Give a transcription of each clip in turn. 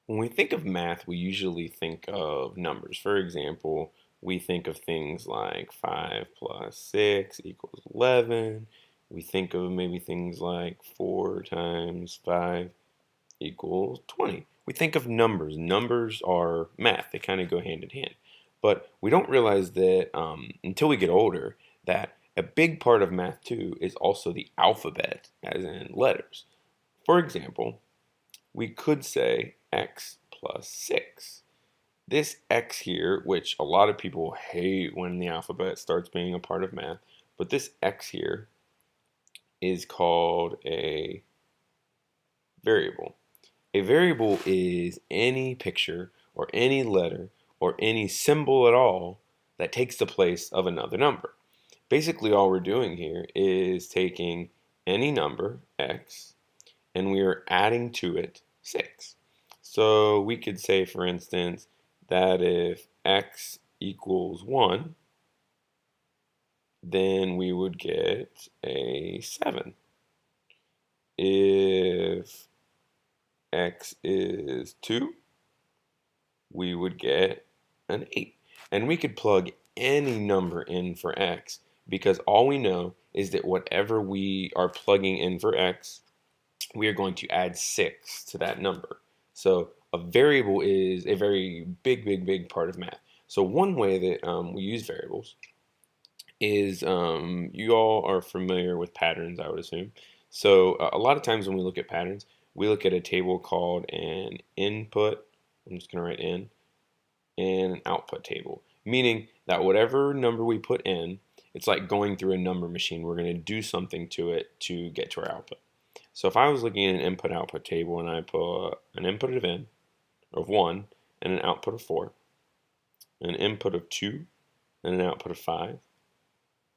When we think of math, we usually think of numbers. For example, we think of things like 5 plus 6 equals 11. We think of maybe things like 4 times 5 equals 20. We think of numbers. Numbers are math. They kind of go hand in hand. But we don't realize that until we get older, that a big part of math too is also the alphabet, as in letters. For example, we could say x plus 6. This x here, which a lot of people hate when the alphabet starts being a part of math, but this x here is called a variable. A variable is any picture or any letter or any symbol at all that takes the place of another number. Basically, all we're doing here is taking any number, x, and we are adding to it 6. So we could say, for instance, that if x equals 1, then we would get a 7. If x is 2, we would get an 8. And we could plug any number in for x because all we know is that whatever we are plugging in for x, we are going to add 6 to that number. So a variable is a very big part of math. So one way that we use variables is you all are familiar with patterns, I would assume. So a lot of times when we look at patterns, we look at a table called an input. I'm just going to write in and an output table, meaning that whatever number we put in, it's like going through a number machine. We're going to do something to it to get to our output. So if I was looking at an input-output table and I put an input of n of 1 and an output of 4, an input of 2 and an output of 5,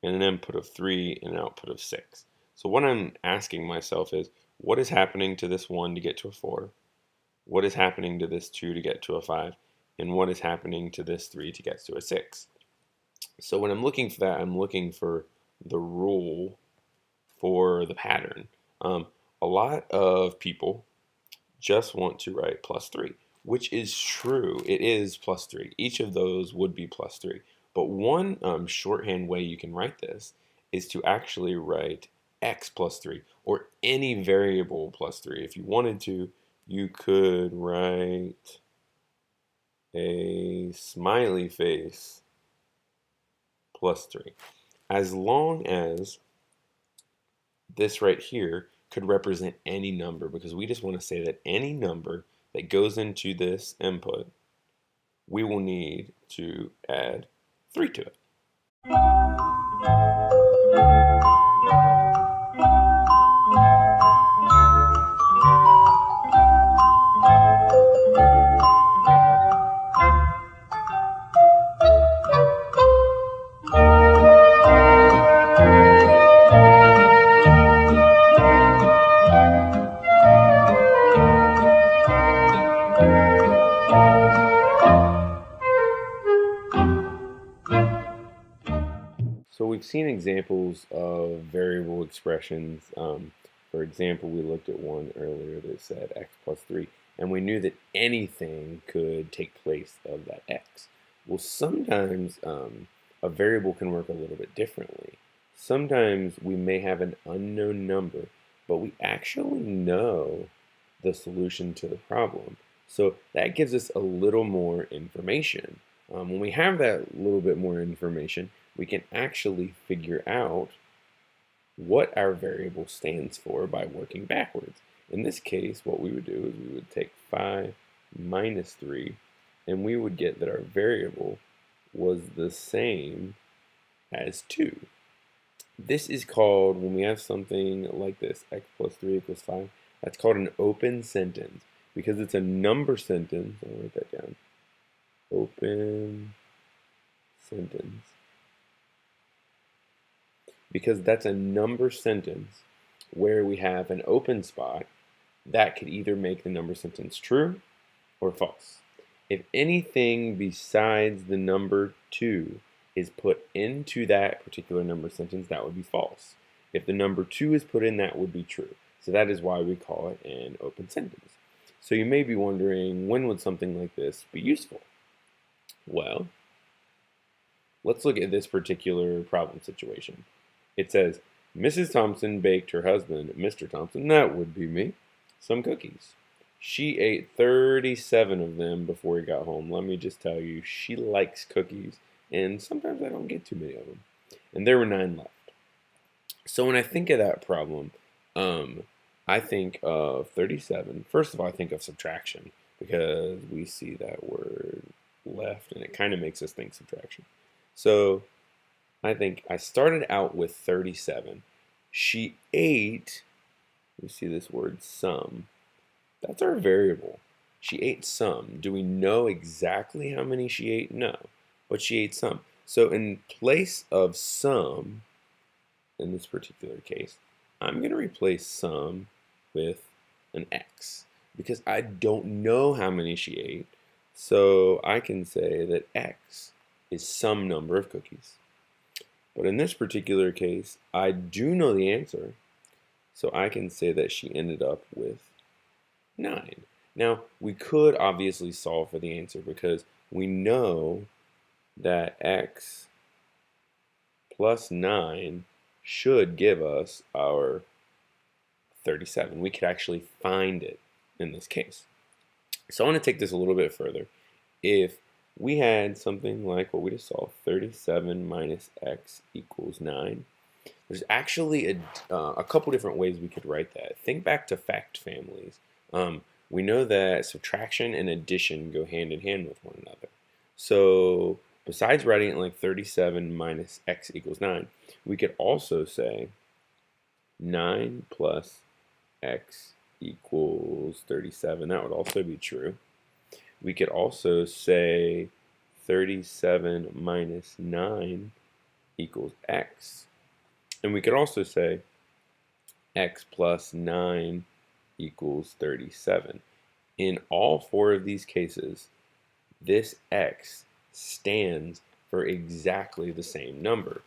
and an input of 3 and an output of 6. So what I'm asking myself is, what is happening to this 1 to get to a 4? What is happening to this 2 to get to a 5? And what is happening to this 3 to get to a 6? So when I'm looking for that, I'm looking for the rule for the pattern. A lot of people just want to write plus 3, which is true. It is plus 3. Each of those would be plus 3. But one shorthand way you can write this is to actually write x plus 3 or any variable plus 3. If you wanted to, you could write a smiley face plus 3. As long as this right here could represent any number, because we just want to say that any number that goes into this input, we will need to add 3 to it. So we've seen examples of variable expressions. For example, we looked at one earlier that said x plus 3, and we knew that anything could take place of that x. Well, sometimes a variable can work a little bit differently. Sometimes we may have an unknown number, but we actually know the solution to the problem. So that gives us a little more information. When we have that little bit more information, we can actually figure out what our variable stands for by working backwards. In this case, what we would do is we would take 5 minus 3, and we would get that our variable was the same as 2. This is called, when we have something like this, x plus 3 equals 5, that's called an open sentence. Because it's a number sentence, I'll write that down. Open sentence. Because that's a number sentence where we have an open spot that could either make the number sentence true or false. If anything besides the number 2 is put into that particular number sentence, that would be false. If the number 2 is put in, that would be true. So that is why we call it an open sentence. So you may be wondering, when would something like this be useful? Well, let's look at this particular problem situation. It says, Mrs. Thompson baked her husband, Mr. Thompson, that would be me, some cookies. She ate 37 of them before he got home. Let me just tell you, she likes cookies, and sometimes I don't get too many of them. And there were 9 left. So when I think of that problem, um, I think of 37. First of all, I think of subtraction because we see that word left, and it kind of makes us think subtraction. So I think I started out with 37. She ate, we see this word some. That's our variable. She ate some. Do we know exactly how many she ate? No, but she ate some. So in place of some, in this particular case, I'm going to replace some with an x because I don't know how many she ate. So I can say that x is some number of cookies. But in this particular case, I do know the answer. So I can say that she ended up with 9. Now, we could obviously solve for the answer because we know that x plus 9 should give us our 37. We could actually find it in this case. So I want to take this a little bit further. If we had something like what we just saw, 37 minus x equals 9, there's actually a couple different ways we could write that. Think back to fact families. We know that subtraction and addition go hand in hand with one another. So besides writing it like 37 minus x equals 9, we could also say 9 plus x equals 37. That would also be true. We could also say 37 minus 9 equals x. And we could also say x plus 9 equals 37. In all 4 of these cases, this x stands for exactly the same number.